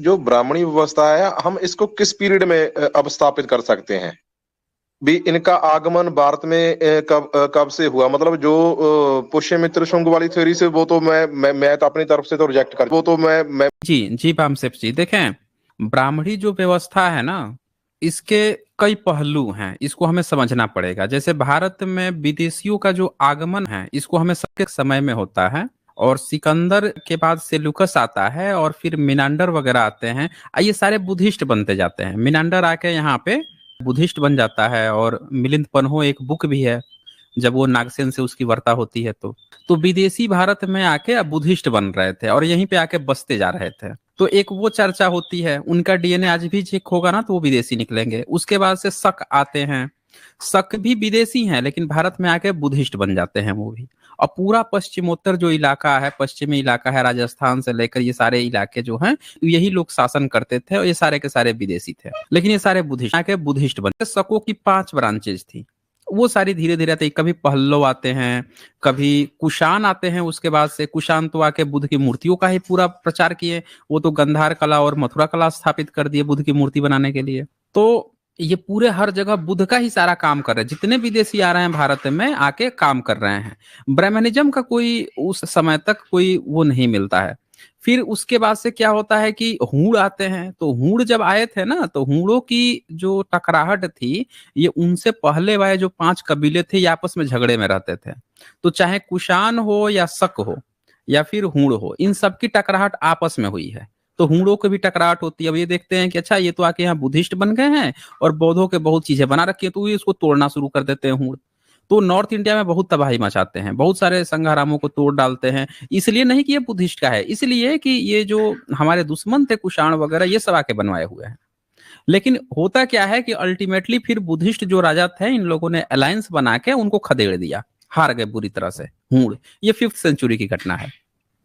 जो ब्राह्मणी व्यवस्था है, हम इसको किस पीरियड में अब स्थापित कर सकते हैं? भी इनका आगमन भारत में कब से हुआ? मतलब जो पुष्यमित्र शुंग वाली थ्योरी से, वो तो मैं तो अपनी तरफ से तो रिजेक्ट कर, वो तो मैं जी जी पामसेप जी, देखें, ब्राह्मणी जो व्यवस्था है ना, इसके कई पहलू हैं, इसको हमें समझना पड़ेगा। जैसे भारत में विदेशियों का जो आगमन है, इसको हमें सबके समय में होता है, और सिकंदर के बाद सेल्यूकस आता है, और फिर मिनांडर वगैरह आते हैं। ये सारे बुद्धिस्ट बनते जाते हैं। मिनांडर आके यहाँ पे बुद्धिस्ट बन जाता है, और मिलिंद पन्हो एक बुक भी है, जब वो नागसेन से उसकी वार्ता होती है तो विदेशी भारत में आके अब बुद्धिस्ट बन रहे थे और यहीं पे आके बसते जा रहे थे। तो एक वो चर्चा होती है, उनका डीएनए आज भी चेक होगा ना तो वो विदेशी निकलेंगे। उसके बाद से शक आते हैं, शक भी विदेशी हैं लेकिन भारत में आके बुद्धिस्ट बन जाते हैं वो भी। और पूरा पश्चिमोत्तर जो इलाका है, पश्चिमी इलाका है, राजस्थान से लेकर ये सारे इलाके जो हैं, यही लोग शासन करते थे, और ये सारे के सारे विदेशी थे, लेकिन ये सारे बुद्धिस्ट आके बुद्धिस्ट बने। शकों की 5 ब्रांचेज थी, वो सारी धीरे धीरे आते, कभी पहल्लव आते हैं, कभी कुषाण आते हैं। उसके बाद से कुषाण तो आके बुद्ध की मूर्तियों का ही पूरा प्रचार किए, वो तो गंधार कला और मथुरा कला स्थापित कर दिए बुद्ध की मूर्ति बनाने के लिए। तो ये पूरे हर जगह बुद्ध का ही सारा काम कर रहे हैं, जितने विदेशी आ रहे हैं भारत में आके काम कर रहे हैं। ब्राह्मणिज्म का कोई उस समय तक कोई वो नहीं मिलता है। फिर उसके बाद से क्या होता है कि हूण आते हैं। तो हूण जब आए थे ना, तो हूणों की जो टकराहट थी, ये उनसे पहले वाले जो 5 कबीले थे, ये आपस में झगड़े में रहते थे। तो चाहे कुषाण हो या शक हो या फिर हूण हो, इन सब की टकराहट आपस में हुई है। तो हूणों की भी टकराहट होती है। अब ये देखते हैं कि अच्छा, ये तो आके यहाँ बुद्धिस्ट बन गए हैं और बौद्धों के बहुत चीजें बना रखी है, तो ये इसको तोड़ना शुरू कर देते हैं हूण। तो नॉर्थ इंडिया में बहुत तबाही मचाते हैं, बहुत सारे संघारामों को तोड़ डालते हैं। इसलिए नहीं कि ये बुद्धिस्ट का है, इसलिए कि ये जो हमारे दुश्मन थे कुषाण वगैरह, ये सब आके बनवाए हुए हैं। लेकिन होता क्या है कि अल्टीमेटली फिर बुद्धिस्ट जो राजा थे, इन लोगों ने अलायंस बना के उनको खदेड़ दिया, हार गए बुरी तरह से हूण। ये 5th सेंचुरी की घटना है।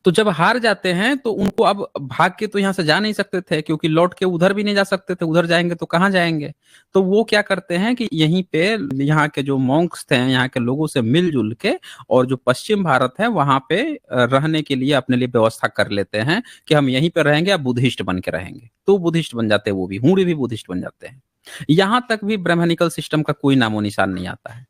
तो जब हार जाते हैं तो उनको अब भाग के तो यहाँ से जा नहीं सकते थे, क्योंकि लौट के उधर भी नहीं जा सकते थे, उधर जाएंगे तो कहाँ जाएंगे। तो वो क्या करते हैं कि यहीं पे यहाँ के जो मॉन्क्स थे, यहाँ के लोगों से मिलजुल के, और जो पश्चिम भारत है वहां पे रहने के लिए अपने लिए व्यवस्था कर लेते हैं कि हम यहीं पे रहेंगे, अब बुद्धिस्ट बन के रहेंगे। तो बुद्धिस्ट बन जाते हैं, वो भी हूण भी बुद्धिस्ट बन जाते हैं। यहाँ तक भी ब्राह्मणिकल सिस्टम का कोई नामो निशान नहीं आता है।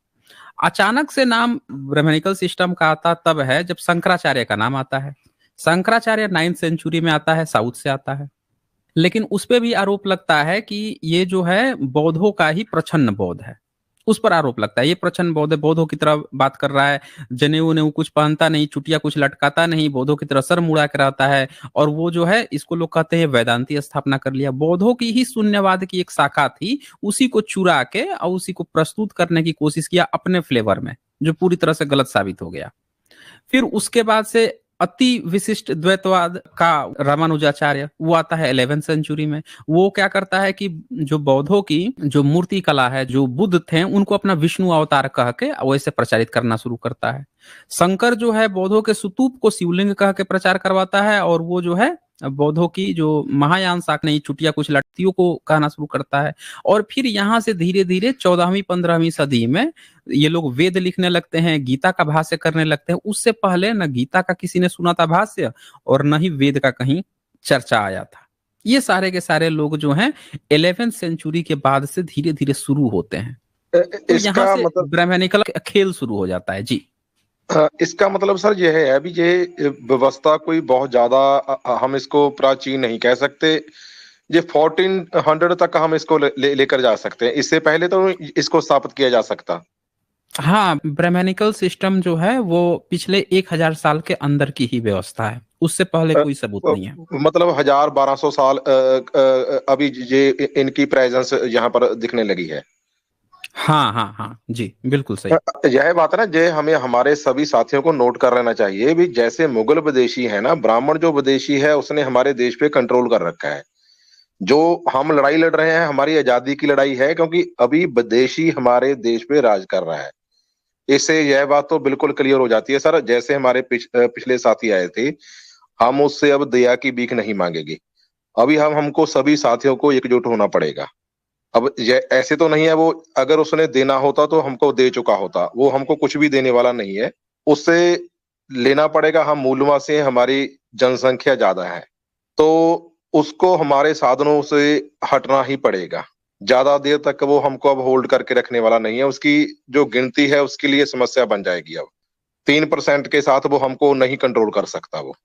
अचानक से नाम ब्राह्मणिकल सिस्टम का आता तब है जब शंकराचार्य का नाम आता है। शंकराचार्य 9th सेंचुरी में आता है, साउथ से आता है। लेकिन उस पे भी आरोप लगता है कि ये जो है बौद्धों का ही प्रछन्न बौद्ध है। उस पर आरोप लगता है ये प्रछन्न बौद्ध है, बौद्धों की तरह बात कर रहा है, जनेऊ उनेऊ कुछ पहनता नहीं, चुटिया कुछ लटकाता नहीं, बौद्धों की तरह सर मुड़ा के रहता है। और वो जो है, इसको लोग कहते हैं वेदांती स्थापना कर लिया। बौद्धों की ही शून्यवाद की एक शाखा थी, उसी को चुरा के और उसी को प्रस्तुत करने की कोशिश किया अपने फ्लेवर में, जो पूरी तरह से गलत साबित हो गया। फिर उसके बाद से अति विशिष्ट द्वैतवाद का रामानुजाचार्य, वो आता है 11th सेंचुरी में। वो क्या करता है कि जो बौद्धों की जो मूर्ति कला है, जो बुद्ध थे, उनको अपना विष्णु अवतार कह के वैसे प्रचारित करना शुरू करता है। शंकर जो है बौद्धों के स्तूप को शिवलिंग कह के प्रचार करवाता है, और वो जो है बौद्धों की जो महायान शाख नहीं, चुटिया कुछ लड़कियों को कहना शुरू करता है। और फिर यहाँ से धीरे धीरे 14वीं 15वीं सदी में ये लोग वेद लिखने लगते हैं, गीता का भाष्य करने लगते हैं। उससे पहले न गीता का किसी ने सुना था भाष्य, और न ही वेद का कहीं चर्चा आया था। ये सारे के सारे लोग जो हैं 11th सेंचुरी के बाद से धीरे धीरे शुरू होते हैं। तो यहाँ इसका से मतलब ब्राह्मणिकल खेल शुरू हो जाता है। जी, इसका मतलब सर ये है, अभी ये व्यवस्था कोई बहुत ज्यादा हम इसको प्राचीन नहीं कह सकते। ये 1400 तक हम इसको लेकर जा सकते हैं, इससे पहले तो इसको स्थापित किया जा सकता। हाँ, ब्राह्मणिकल सिस्टम जो है वो पिछले 1000 साल के अंदर की ही व्यवस्था है, उससे पहले कोई सबूत नहीं है। मतलब 1000-1200 साल अभी ये इनकी प्रेजेंस यहाँ पर दिखने लगी है। हाँ हाँ हाँ जी, बिल्कुल सही। यह बात है ना, जे हमें हमारे सभी साथियों को नोट कर लेना चाहिए भी। जैसे मुगल विदेशी है ना, ब्राह्मण जो विदेशी है, उसने हमारे देश पे कंट्रोल कर रखा है। जो हम लड़ाई लड़ रहे हैं, हमारी आजादी की लड़ाई है, क्योंकि अभी विदेशी हमारे देश पे राज कर रहा है। इससे यह बात तो बिल्कुल क्लियर हो जाती है सर। जैसे हमारे पिछले साथी आए थे, हम उससे अब दया की भीख नहीं मांगेंगे। अभी हमको सभी साथियों को एकजुट होना पड़ेगा। अब ये ऐसे तो नहीं है, वो अगर उसने देना होता तो हमको दे चुका होता, वो हमको कुछ भी देने वाला नहीं है। उससे लेना पड़ेगा। हम मूलवासी हैं, हमारी जनसंख्या ज्यादा है, तो उसको हमारे साधनों से हटना ही पड़ेगा। ज्यादा देर तक वो हमको अब होल्ड करके रखने वाला नहीं है। उसकी जो गिनती है उसके लिए समस्या बन जाएगी। अब 3% के साथ वो हमको नहीं कंट्रोल कर सकता वो।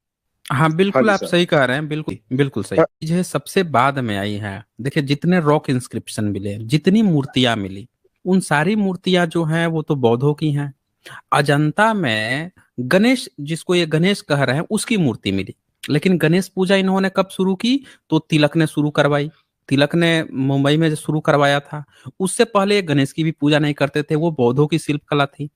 हाँ हाँ बिल्कुल, जी आप सर। सही कह रहे हैं, बिल्कुल बिल्कुल सही चीज है। सबसे बाद में आई है, देखिए जितने रॉक इंस्क्रिप्शन मिले, जितनी मूर्तियां मिली, उन सारी मूर्तियां जो हैं वो तो बौद्धों की हैं। अजंता में गणेश, जिसको ये गणेश कह रहे हैं, उसकी मूर्ति मिली। लेकिन गणेश पूजा इन्होंने कब शुरू की? तो तिलक ने शुरू करवाई। तिलक ने मुंबई में जो शुरू करवाया था, उससे पहले ये गणेश की भी पूजा नहीं करते थे, वो बौद्धों की शिल्प कला थी।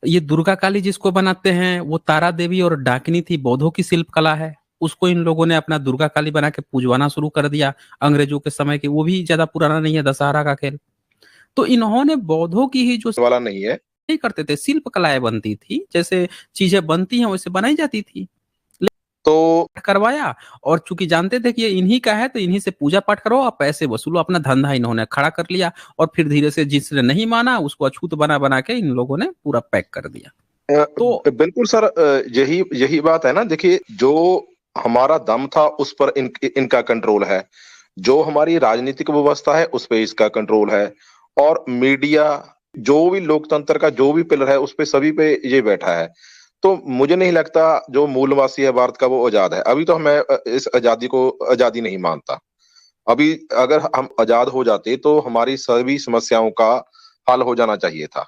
ये दुर्गा काली जिसको बनाते हैं, वो तारा देवी और डाकिनी थी, बौद्धों की शिल्प कला है। उसको इन लोगों ने अपना दुर्गा काली बना के पूजवाना शुरू कर दिया अंग्रेजों के समय के। वो भी ज्यादा पुराना नहीं है, दशहरा का खेल। तो इन्होंने बौद्धों की ही जो वाला नहीं है। नहीं करते थे, शिल्प कलाएं बनती थी, जैसे चीजें बनती हैं वैसे बनाई जाती थी, तो करवाया। और चूंकि जानते थे कि ये इन्हीं का है, तो इन्हीं से पूजा पाठ करो और पैसे वसूलो, अपना धंधा इन्होंने खड़ा कर लिया। और फिर धीरे से जिसने नहीं माना उसको अछूत बना बना के इन लोगों ने पूरा पैक कर दिया। तो बिल्कुल सर, यही यही बात है ना। देखिए, जो हमारा दम था उस पर इनका कंट्रोल है। जो हमारी राजनीतिक व्यवस्था है उस पे इसका कंट्रोल है। और मीडिया, जो भी लोकतंत्र का जो भी पिलर है, उस पे सभी पे ये बैठा है। तो मुझे नहीं लगता जो मूलवासी है भारत का वो आजाद है। अभी तो मैं इस आजादी को आजादी नहीं मानता। अभी अगर हम आजाद हो जाते तो हमारी सभी समस्याओं का हल हो जाना चाहिए था।